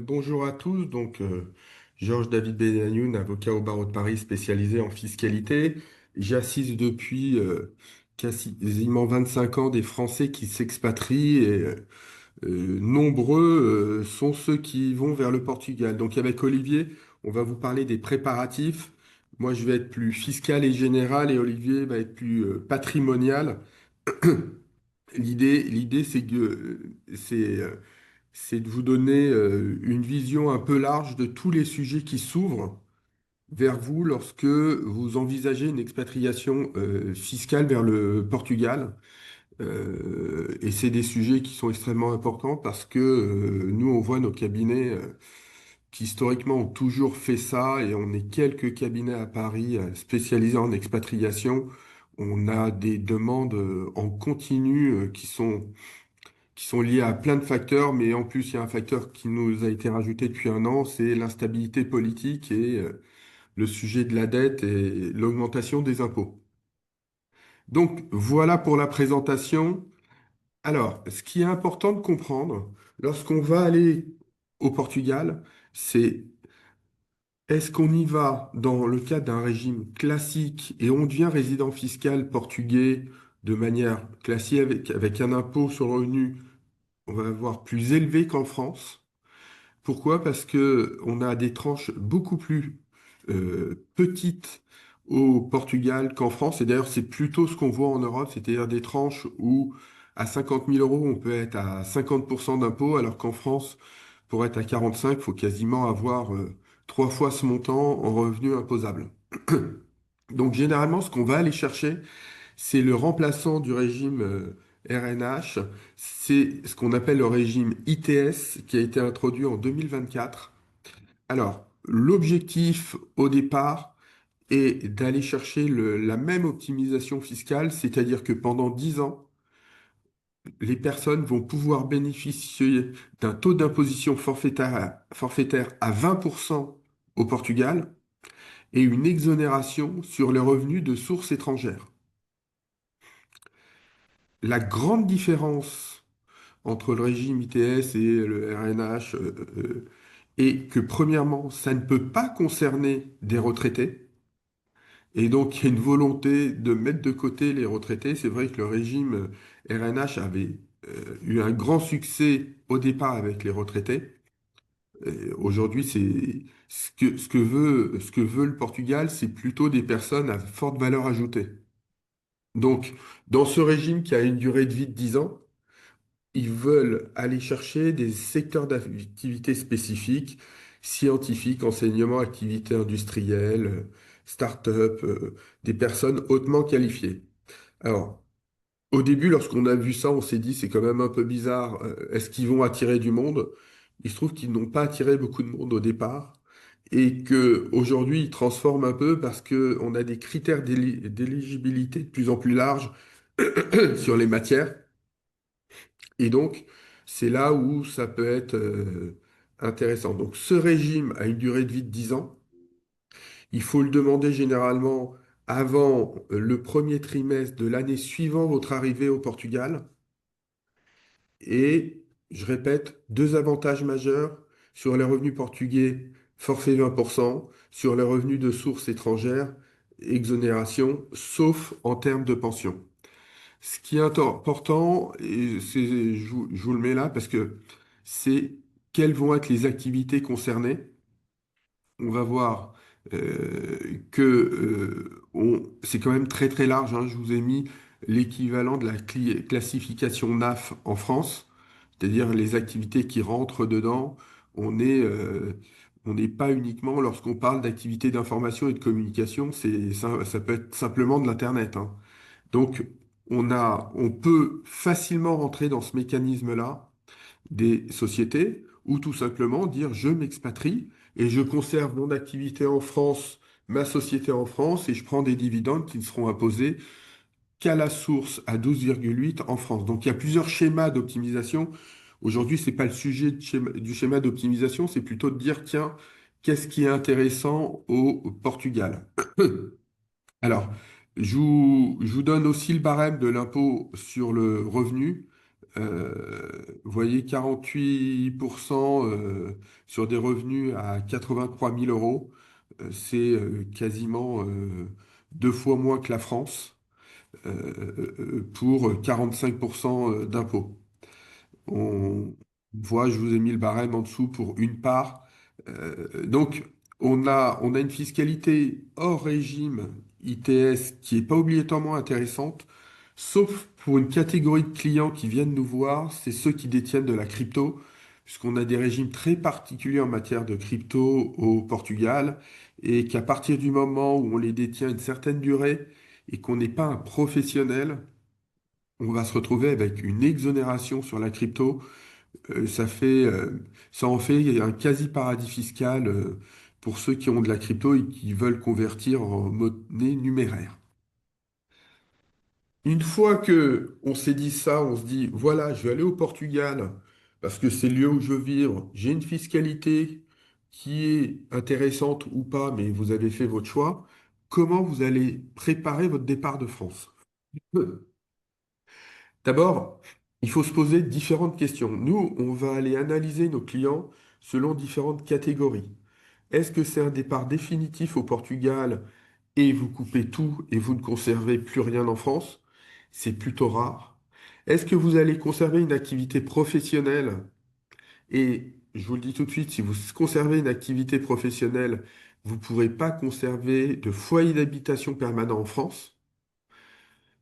Bonjour à tous, Georges David Benayoun, avocat au barreau de Paris spécialisé en fiscalité. J'assiste depuis quasiment 25 ans des Français qui s'expatrient et nombreux sont ceux qui vont vers le Portugal. Donc avec Olivier, on va vous parler des préparatifs. Moi, je vais être plus fiscal et général et Olivier va être plus patrimonial. L'idée, c'est de vous donner une vision un peu large de tous les sujets qui s'ouvrent vers vous lorsque vous envisagez une expatriation fiscale vers le Portugal. Et c'est des sujets qui sont extrêmement importants parce que nous, on voit nos cabinets qui historiquement ont toujours fait ça et on est quelques cabinets à Paris spécialisés en expatriation. On a des demandes en continu qui sont liées à plein de facteurs, mais en plus, il y a un facteur qui nous a été rajouté depuis un an, c'est l'instabilité politique et le sujet de la dette et l'augmentation des impôts. Donc, voilà pour la présentation. Alors, ce qui est important de comprendre lorsqu'on va aller au Portugal, c'est est-ce qu'on y va dans le cadre d'un régime classique et on devient résident fiscal portugais de manière classique avec un impôt sur le revenu, on va avoir plus élevé qu'en France. Pourquoi? Parce que on a des tranches beaucoup plus petites au Portugal qu'en France. Et d'ailleurs, c'est plutôt ce qu'on voit en Europe, c'est-à-dire des tranches où à 50 000 euros, on peut être à 50% d'impôt, alors qu'en France, pour être à 45, il faut quasiment avoir trois fois ce montant en revenu imposable. Donc généralement, ce qu'on va aller chercher, c'est le remplaçant du régime RNH. C'est ce qu'on appelle le régime ITS qui a été introduit en 2024. Alors, l'objectif au départ est d'aller chercher la même optimisation fiscale, c'est-à-dire que pendant 10 ans, les personnes vont pouvoir bénéficier d'un taux d'imposition forfaitaire à 20% au Portugal et une exonération sur les revenus de sources étrangères. La grande différence entre le régime ITS et le RNH est que premièrement, ça ne peut pas concerner des retraités. Et donc, il y a une volonté de mettre de côté les retraités. C'est vrai que le régime RNH avait eu un grand succès au départ avec les retraités. Aujourd'hui, c'est ce que veut le Portugal, c'est plutôt des personnes à forte valeur ajoutée. Donc, dans ce régime qui a une durée de vie de 10 ans, ils veulent aller chercher des secteurs d'activité spécifiques, scientifiques, enseignement, activités industrielles, start-up, des personnes hautement qualifiées. Alors, au début, lorsqu'on a vu ça, on s'est dit, c'est quand même un peu bizarre. Est-ce qu'ils vont attirer du monde? Il se trouve qu'ils n'ont pas attiré beaucoup de monde au départ et que aujourd'hui, ils transforment un peu parce qu'on a des critères d'éligibilité de plus en plus larges sur les matières. Et donc, c'est là où ça peut être intéressant. Donc, ce régime a une durée de vie de 10 ans. Il faut le demander généralement avant le premier trimestre de l'année suivant votre arrivée au Portugal. Et, je répète, deux avantages majeurs sur les revenus portugais, forfait 20%, sur les revenus de sources étrangères, exonération, sauf en termes de pension. Ce qui est important, et je vous le mets là parce que c'est quelles vont être les activités concernées. On va voir que c'est quand même très très large, hein. Je vous ai mis l'équivalent de la classification NAF en France, c'est-à-dire les activités qui rentrent dedans. On est, on n'est pas uniquement, lorsqu'on parle d'activités d'information et de communication, ça peut être simplement de l'Internet, hein. Donc, on peut facilement rentrer dans ce mécanisme-là des sociétés ou tout simplement dire je m'expatrie et je conserve mon activité en France, ma société en France et je prends des dividendes qui ne seront imposés qu'à la source à 12,8 en France. Donc, il y a plusieurs schémas d'optimisation. Aujourd'hui, c'est pas le sujet du schéma d'optimisation, c'est plutôt de dire tiens, qu'est-ce qui est intéressant au Portugal? Alors, je vous donne aussi le barème de l'impôt sur le revenu. Vous voyez, 48% sur des revenus à 83 000 euros, c'est quasiment deux fois moins que la France pour 45% d'impôts. On voit, je vous ai mis le barème en dessous pour une part. Donc, on a une fiscalité hors régime ITS qui n'est pas obligatoirement intéressante, sauf pour une catégorie de clients qui viennent nous voir, c'est ceux qui détiennent de la crypto, puisqu'on a des régimes très particuliers en matière de crypto au Portugal, et qu'à partir du moment où on les détient une certaine durée et qu'on n'est pas un professionnel, on va se retrouver avec une exonération sur la crypto. Ça fait, ça en fait un quasi-paradis fiscal pour ceux qui ont de la crypto et qui veulent convertir en monnaie numéraire. Une fois que on s'est dit ça, on se dit, voilà, je vais aller au Portugal parce que c'est le lieu où je veux vivre. J'ai une fiscalité qui est intéressante ou pas, mais vous avez fait votre choix. Comment vous allez préparer votre départ de France? D'abord, il faut se poser différentes questions. Nous, on va aller analyser nos clients selon différentes catégories. Est-ce que c'est un départ définitif au Portugal et vous coupez tout et vous ne conservez plus rien en France? C'est plutôt rare. Est-ce que vous allez conserver une activité professionnelle? Et je vous le dis tout de suite, si vous conservez une activité professionnelle, vous ne pourrez pas conserver de foyer d'habitation permanent en France.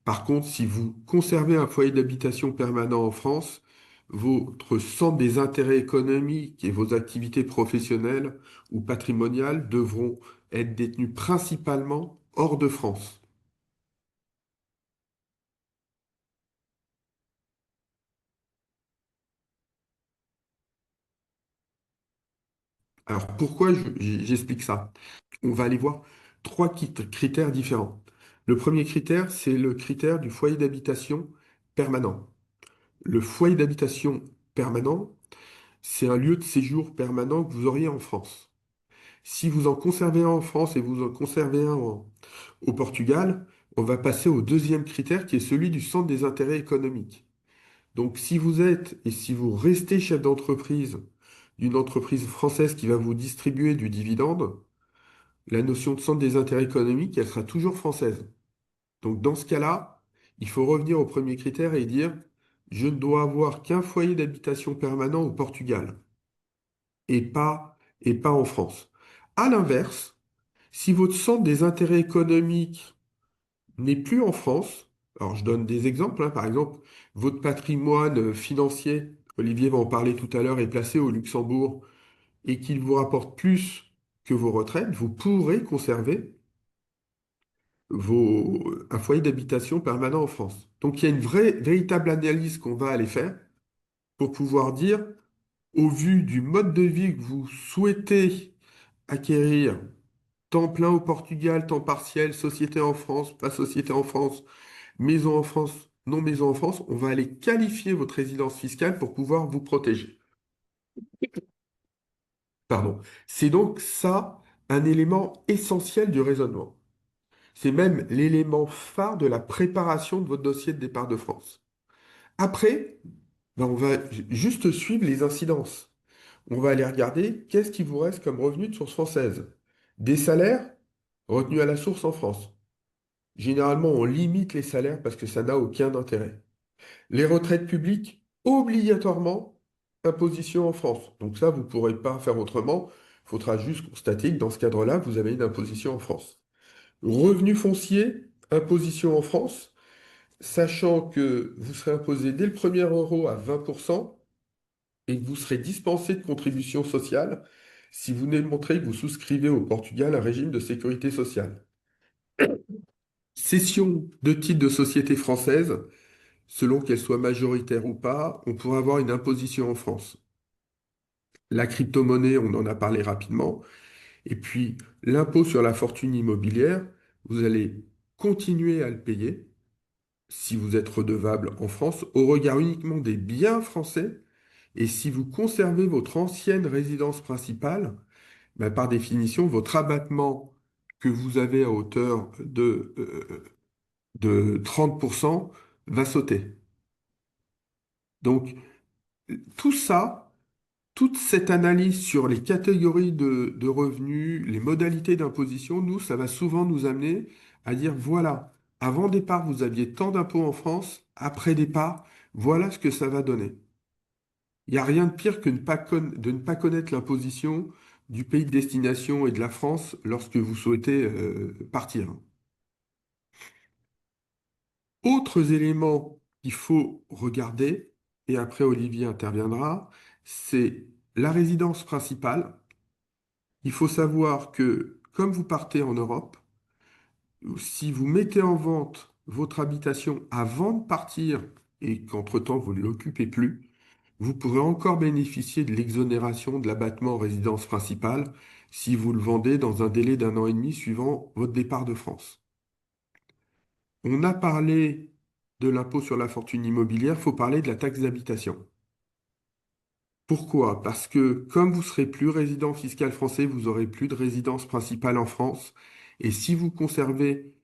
Par contre, si vous conservez un foyer d'habitation permanent en France, votre centre des intérêts économiques et vos activités professionnelles ou patrimoniales devront être détenus principalement hors de France. Alors pourquoi j'explique ça? On va aller voir trois critères différents. Le premier critère, c'est le critère du foyer d'habitation permanent. Le foyer d'habitation permanent, c'est un lieu de séjour permanent que vous auriez en France. Si vous en conservez un en France et vous en conservez un au Portugal, on va passer au deuxième critère qui est celui du centre des intérêts économiques. Donc si vous êtes et si vous restez chef d'entreprise d'une entreprise française qui va vous distribuer du dividende, la notion de centre des intérêts économiques, elle sera toujours française. Donc dans ce cas-là, il faut revenir au premier critère et dire, je ne dois avoir qu'un foyer d'habitation permanent au Portugal et pas en France. À l'inverse, si votre centre des intérêts économiques n'est plus en France, alors je donne des exemples, hein, par exemple, votre patrimoine financier, Olivier va en parler tout à l'heure, est placé au Luxembourg et qu'il vous rapporte plus que vos retraites, vous pourrez conserver un foyer d'habitation permanent en France. Donc il y a une véritable analyse qu'on va aller faire pour pouvoir dire, au vu du mode de vie que vous souhaitez acquérir, temps plein au Portugal, temps partiel, société en France, pas société en France, maison en France, non maison en France, on va aller qualifier votre résidence fiscale pour pouvoir vous protéger. Pardon. C'est donc ça un élément essentiel du raisonnement. C'est même l'élément phare de la préparation de votre dossier de départ de France. Après, ben, on va juste suivre les incidences. On va aller regarder qu'est-ce qui vous reste comme revenu de source française. Des salaires retenus à la source en France. Généralement, on limite les salaires parce que ça n'a aucun intérêt. Les retraites publiques, obligatoirement, imposition en France. Donc ça, vous ne pourrez pas faire autrement. Il faudra juste constater que dans ce cadre-là, vous avez une imposition en France. Revenus fonciers, imposition en France, sachant que vous serez imposé dès le premier euro à 20% et que vous serez dispensé de contributions sociales si vous démontrez que vous souscrivez au Portugal un régime de sécurité sociale. Cession de titres de société française, selon qu'elle soit majoritaire ou pas, on pourra avoir une imposition en France. La crypto-monnaie, on en a parlé rapidement. Et puis, l'impôt sur la fortune immobilière, vous allez continuer à le payer si vous êtes redevable en France au regard uniquement des biens français. Et si vous conservez votre ancienne résidence principale, ben, par définition, votre abattement que vous avez à hauteur de 30% va sauter. Donc, tout ça, toute cette analyse sur les catégories de revenus, les modalités d'imposition, nous, ça va souvent nous amener à dire, voilà, avant départ, vous aviez tant d'impôts en France, après départ, voilà ce que ça va donner. Il n'y a rien de pire que de ne pas connaître l'imposition du pays de destination et de la France lorsque vous souhaitez partir. Autres éléments qu'il faut regarder, et après Olivier interviendra, c'est la résidence principale. Il faut savoir que comme vous partez en Europe, si vous mettez en vente votre habitation avant de partir et qu'entre-temps vous ne l'occupez plus, vous pourrez encore bénéficier de l'exonération de l'abattement en résidence principale si vous le vendez dans un délai d'un an et demi suivant votre départ de France. On a parlé de l'impôt sur la fortune immobilière, il faut parler de la taxe d'habitation. Pourquoi? Parce que comme vous serez plus résident fiscal français, vous aurez plus de résidence principale en France. Et si vous conservez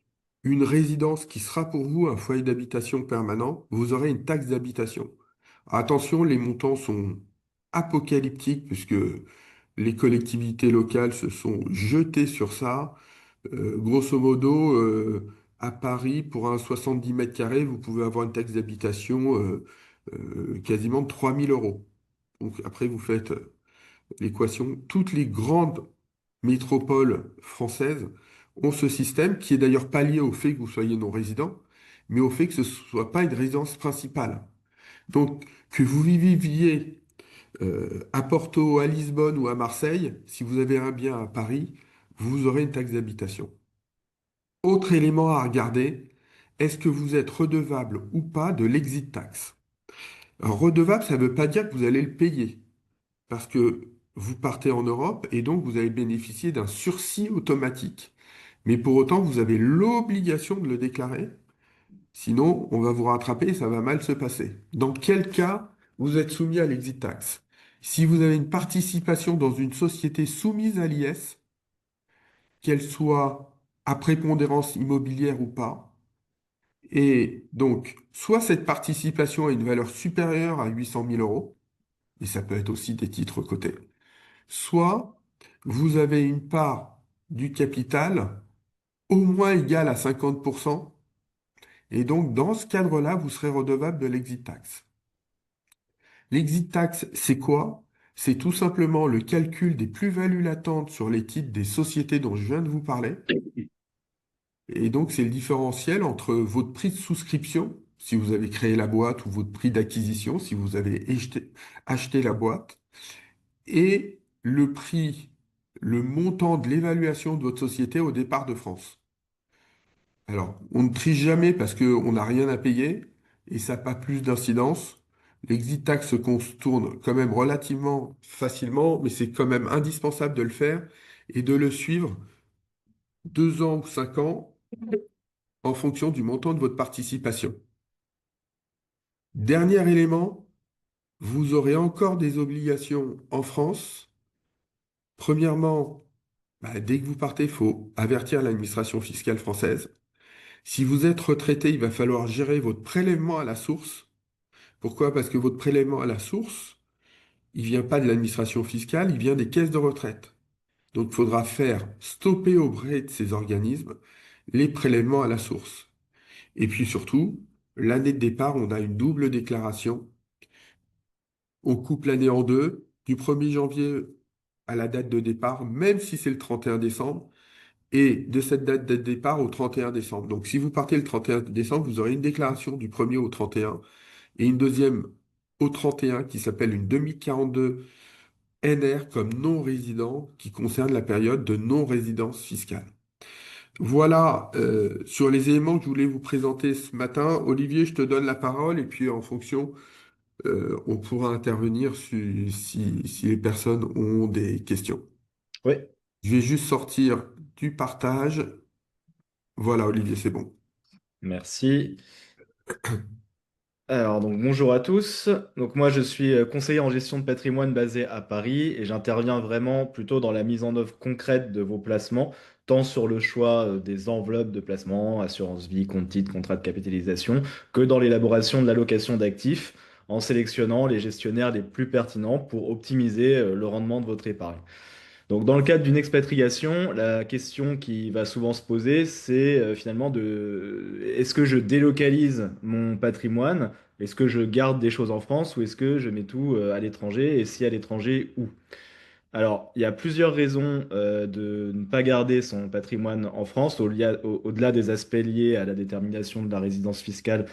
une résidence qui sera pour vous un foyer d'habitation permanent, vous aurez une taxe d'habitation. Attention, les montants sont apocalyptiques puisque les collectivités locales se sont jetées sur ça. Grosso modo, à Paris, pour un 70 mètres carrés, vous pouvez avoir une taxe d'habitation quasiment de 3 000 euros. Donc après, vous faites l'équation. Toutes les grandes métropoles françaises ont ce système qui est d'ailleurs pas lié au fait que vous soyez non-résident, mais au fait que ce ne soit pas une résidence principale. Donc, que vous viviez à Porto, à Lisbonne ou à Marseille, si vous avez un bien à Paris, vous aurez une taxe d'habitation. Autre élément à regarder, est-ce que vous êtes redevable ou pas de l'exit tax? Alors, redevable, ça ne veut pas dire que vous allez le payer, parce que vous partez en Europe et donc vous allez bénéficier d'un sursis automatique. Mais pour autant, vous avez l'obligation de le déclarer, sinon on va vous rattraper et ça va mal se passer. Dans quel cas vous êtes soumis à l'exit tax? Si vous avez une participation dans une société soumise à l'IS, qu'elle soit à prépondérance immobilière ou pas, et donc soit cette participation a une valeur supérieure à 800 000 euros, et ça peut être aussi des titres cotés, soit vous avez une part du capital au moins égale à 50%, et donc dans ce cadre-là, vous serez redevable de l'exit tax. L'exit tax, c'est quoi? C'est tout simplement le calcul des plus-values latentes sur les titres des sociétés dont je viens de vous parler. Et donc, c'est le différentiel entre votre prix de souscription, si vous avez créé la boîte, ou votre prix d'acquisition, si vous avez acheté la boîte, et le prix, le montant de l'évaluation de votre société au départ de France. Alors, on ne triche jamais parce qu'on n'a rien à payer et ça n'a pas plus d'incidence. L'exit tax se contourne quand même relativement facilement, mais c'est quand même indispensable de le faire et de le suivre 2 ans ou 5 ans en fonction du montant de votre participation. Dernier élément, vous aurez encore des obligations en France. Premièrement, dès que vous partez, il faut avertir l'administration fiscale française. Si vous êtes retraité, il va falloir gérer votre prélèvement à la source. Pourquoi? Parce que votre prélèvement à la source, il vient pas de l'administration fiscale, il vient des caisses de retraite. Donc, il faudra faire stopper auprès de ces organismes les prélèvements à la source. Et puis surtout, l'année de départ, on a une double déclaration. On coupe l'année en deux, du 1er janvier à la date de départ, même si c'est le 31 décembre, et de cette date de départ au 31 décembre. Donc, si vous partez le 31 décembre, vous aurez une déclaration du 1er au 31 et une deuxième au 31 qui s'appelle une 2042 NR comme non-résident qui concerne la période de non-résidence fiscale. Voilà sur les éléments que je voulais vous présenter ce matin. Olivier, je te donne la parole et puis en fonction, on pourra intervenir si les personnes ont des questions. Oui, Je vais juste sortir du partage. Voilà, Olivier, c'est bon. merci. Alors, donc, bonjour à tous. Donc, moi, je suis conseiller en gestion de patrimoine basé à Paris et j'interviens vraiment plutôt dans la mise en œuvre concrète de vos placements, tant sur le choix des enveloppes de placement, assurance vie, compte titre, contrat de capitalisation, que dans l'élaboration de l'allocation d'actifs. en sélectionnant les gestionnaires les plus pertinents pour optimiser le rendement de votre épargne. Donc, dans le cadre d'une expatriation, la question qui va souvent se poser, c'est finalement est-ce que je délocalise mon patrimoine? Est-ce que je garde des choses en France ou est-ce que je mets tout à l'étranger? Et si à l'étranger, où? Alors, il y a plusieurs raisons de ne pas garder son patrimoine en France, au-delà des aspects liés à la détermination de la résidence fiscale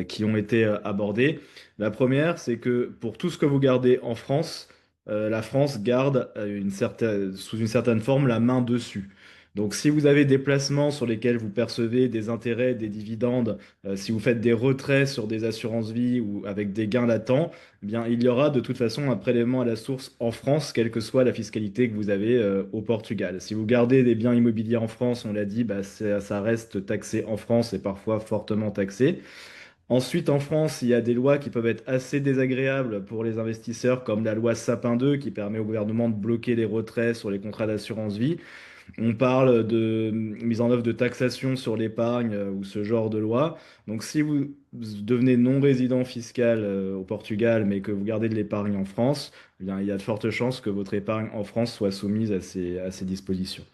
qui ont été abordés. La première, c'est que pour tout ce que vous gardez en France, la France garde sous une certaine forme la main dessus. Donc, si vous avez des placements sur lesquels vous percevez des intérêts, des dividendes, si vous faites des retraits sur des assurances vie ou avec des gains latents, eh bien, il y aura de toute façon un prélèvement à la source en France, quelle que soit la fiscalité que vous avez au Portugal. Si vous gardez des biens immobiliers en France, on l'a dit, bah, ça reste taxé en France et parfois fortement taxé. Ensuite, en France, il y a des lois qui peuvent être assez désagréables pour les investisseurs, comme la loi Sapin 2, qui permet au gouvernement de bloquer les retraits sur les contrats d'assurance vie. On parle de mise en œuvre de taxation sur l'épargne ou ce genre de loi. Donc, si vous devenez non-résident fiscal au Portugal, mais que vous gardez de l'épargne en France, eh bien, il y a de fortes chances que votre épargne en France soit soumise à ces dispositions.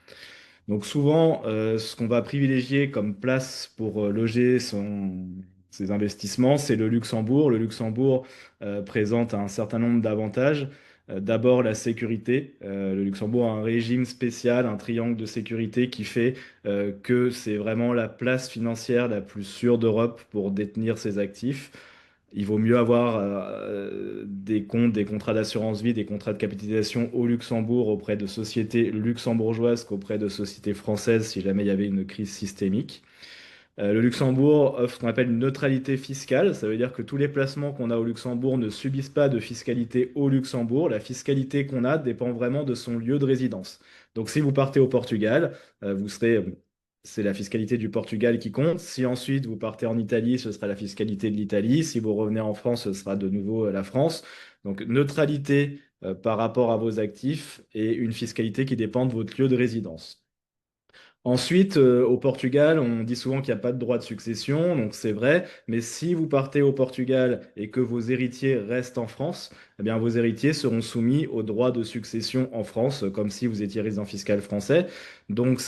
Donc, souvent, ce qu'on va privilégier comme place pour loger ses investissements, c'est le Luxembourg. Le Luxembourg présente un certain nombre d'avantages. D'abord, la sécurité. Le Luxembourg a un régime spécial, un triangle de sécurité qui fait que c'est vraiment la place financière la plus sûre d'Europe pour détenir ses actifs. Il vaut mieux avoir des comptes, des contrats d'assurance vie, des contrats de capitalisation au Luxembourg auprès de sociétés luxembourgeoises qu'auprès de sociétés françaises si jamais il y avait une crise systémique. Le Luxembourg offre ce qu'on appelle une neutralité fiscale. Ça veut dire que tous les placements qu'on a au Luxembourg ne subissent pas de fiscalité au Luxembourg. La fiscalité qu'on a dépend vraiment de son lieu de résidence. Donc si vous partez au Portugal, c'est la fiscalité du Portugal qui compte. Si ensuite vous partez en Italie, ce sera la fiscalité de l'Italie. Si vous revenez en France, ce sera de nouveau la France. Donc neutralité par rapport à vos actifs et une fiscalité qui dépend de votre lieu de résidence. Ensuite, au Portugal, on dit souvent qu'il n'y a pas de droit de succession, donc c'est vrai, mais si vous partez au Portugal et que vos héritiers restent en France, eh bien vos héritiers seront soumis au droit de succession en France, comme si vous étiez résident fiscal français. Donc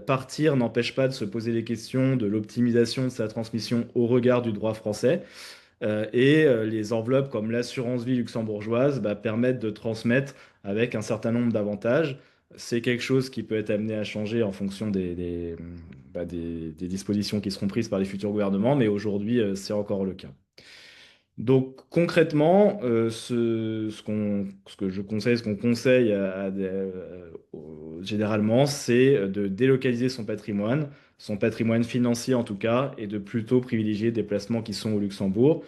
partir n'empêche pas de se poser les questions de l'optimisation de sa transmission au regard du droit français. Les enveloppes comme l'assurance vie luxembourgeoise permettent de transmettre avec un certain nombre d'avantages. C'est quelque chose qui peut être amené à changer en fonction des dispositions qui seront prises par les futurs gouvernements, mais aujourd'hui, c'est encore le cas. Donc concrètement, ce que je conseille, ce qu'on conseille généralement, c'est de délocaliser son patrimoine financier en tout cas, et de plutôt privilégier des placements qui sont au Luxembourg.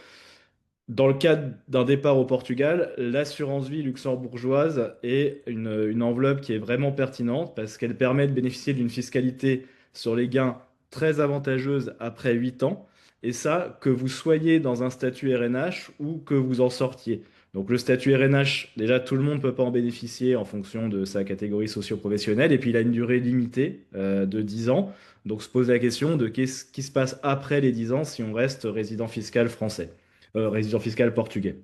Dans le cadre d'un départ au Portugal, l'assurance vie luxembourgeoise est une enveloppe qui est vraiment pertinente parce qu'elle permet de bénéficier d'une fiscalité sur les gains très avantageuse après 8 ans. Et ça, que vous soyez dans un statut RNH ou que vous en sortiez. Donc le statut RNH, déjà tout le monde ne peut pas en bénéficier en fonction de sa catégorie socio-professionnelle. Et puis il a une durée limitée de 10 ans. Donc se pose la question de qu'est-ce qui se passe après les 10 ans si on reste résident fiscal français résident fiscal portugais.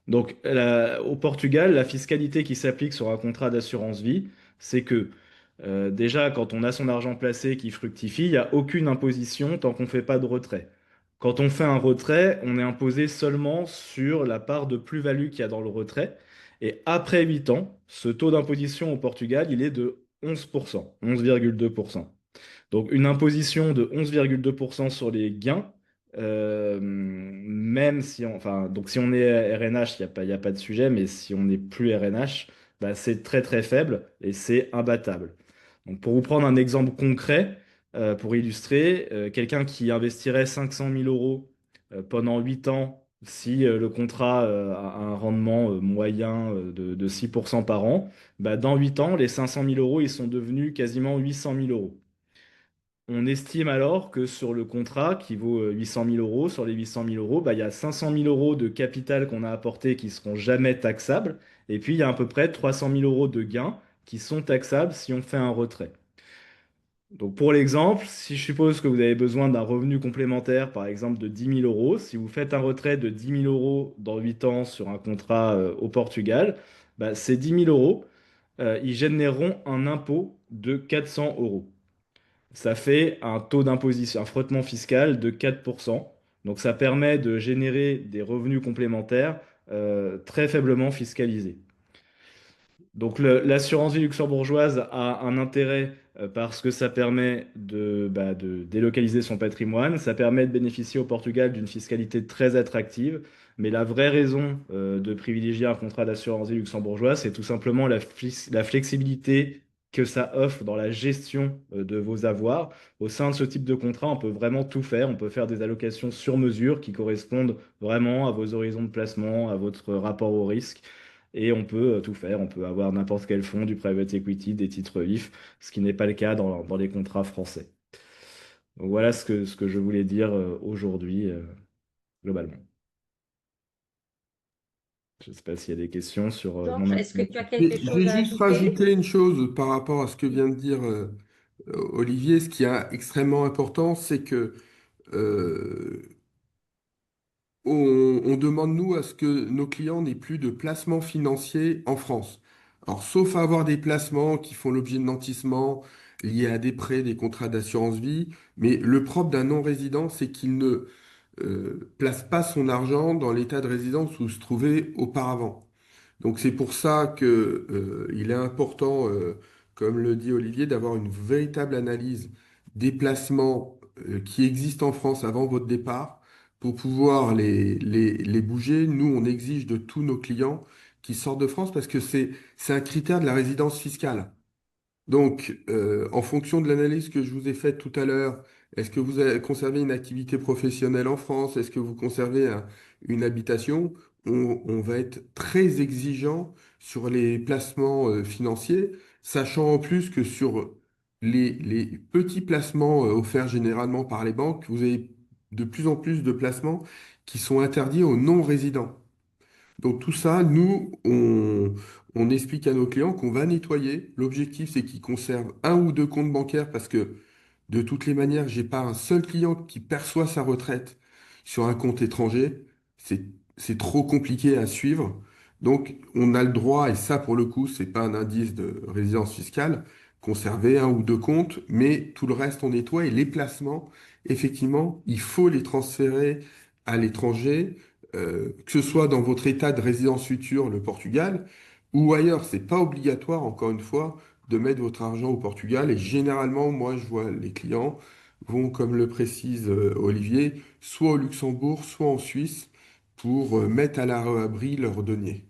Donc, au Portugal, la fiscalité qui s'applique sur un contrat d'assurance vie, c'est que déjà, quand on a son argent placé qui fructifie, il n'y a aucune imposition tant qu'on ne fait pas de retrait. Quand on fait un retrait, on est imposé seulement sur la part de plus-value qu'il y a dans le retrait. Et après 8 ans, ce taux d'imposition au Portugal, il est de 11%, 11,2%. Donc une imposition de 11,2% sur les gains, même si on, enfin, donc si on est RNH, il y a pas de sujet, mais si on n'est plus RNH, bah, c'est très très faible et c'est imbattable. Donc pour vous prendre un exemple concret, pour illustrer, quelqu'un qui investirait 500 000 euros pendant 8 ans, si le contrat a un rendement moyen de 6% par an, bah, dans 8 ans, les 500 000 euros, ils sont devenus quasiment 800 000 euros. On estime alors que sur le contrat qui vaut 800 000 euros, sur les 800 000 euros, bah, il y a 500 000 euros de capital qu'on a apporté qui seront jamais taxables. Et puis, il y a à peu près 300 000 euros de gains qui sont taxables si on fait un retrait. Donc pour l'exemple, si je suppose que vous avez besoin d'un revenu complémentaire, par exemple de 10 000 euros, si vous faites un retrait de 10 000 euros dans 8 ans sur un contrat au Portugal, bah, ces 10 000 euros, ils généreront un impôt de 400 euros. Ça fait un taux d'imposition, un frottement fiscal de 4%. Donc ça permet de générer des revenus complémentaires très faiblement fiscalisés. Donc l'assurance vie luxembourgeoise a un intérêt parce que ça permet de délocaliser son patrimoine, ça permet de bénéficier au Portugal d'une fiscalité très attractive, mais la vraie raison de privilégier un contrat d'assurance vie luxembourgeoise, c'est tout simplement la flexibilité que ça offre dans la gestion de vos avoirs. Au sein de ce type de contrat, on peut vraiment tout faire, on peut faire des allocations sur mesure qui correspondent vraiment à vos horizons de placement, à votre rapport au risque. Et on peut tout faire, on peut avoir n'importe quel fonds, du private equity, des titres vifs, ce qui n'est pas le cas dans les contrats français. Donc voilà ce que je voulais dire aujourd'hui, globalement. Je ne sais pas s'il y a des questions sur mon Georges, est-ce que tu as Et quelque je chose vais à juste ajouter? rajouter une chose par rapport à ce que vient de dire Olivier. Ce qui est extrêmement important, c'est que euh, on demande, nous, à ce que nos clients n'aient plus de placements financiers en France. Alors, sauf à avoir des placements qui font l'objet de nantissements liés à des prêts, des contrats d'assurance vie, mais le propre d'un non-résident, c'est qu'il ne place pas son argent dans l'état de résidence où se trouvait auparavant. Donc c'est pour ça que, il est important, comme le dit Olivier, d'avoir une véritable analyse des placements qui existent en France avant votre départ pour pouvoir les bouger. Nous, on exige de tous nos clients qui sortent de France parce que c'est un critère de la résidence fiscale. Donc, en fonction de l'analyse que je vous ai faite tout à l'heure, est-ce que vous avez conservé une activité professionnelle en France? Est-ce que vous conservez une habitation? On va être très exigeant sur les placements financiers, sachant en plus que sur les petits placements offerts généralement par les banques, vous avez de plus en plus de placements qui sont interdits aux non-résidents. Donc tout ça, nous, on explique à nos clients qu'on va nettoyer. L'objectif, c'est qu'ils conservent un ou deux comptes bancaires parce que de toutes les manières, j'ai pas un seul client qui perçoit sa retraite sur un compte étranger. C'est, c'est trop compliqué à suivre. Donc on a le droit, et ça pour le coup, c'est pas un indice de résidence fiscale, conserver un ou deux comptes, mais tout le reste on nettoie et les placements, effectivement, il faut les transférer à l'étranger que ce soit dans votre état de résidence future, le Portugal, ou ailleurs. C'est pas obligatoire, encore une fois, de mettre votre argent au Portugal. Et généralement, moi, je vois les clients vont, comme le précise Olivier, soit au Luxembourg, soit en Suisse, pour mettre à l'abri leurs deniers.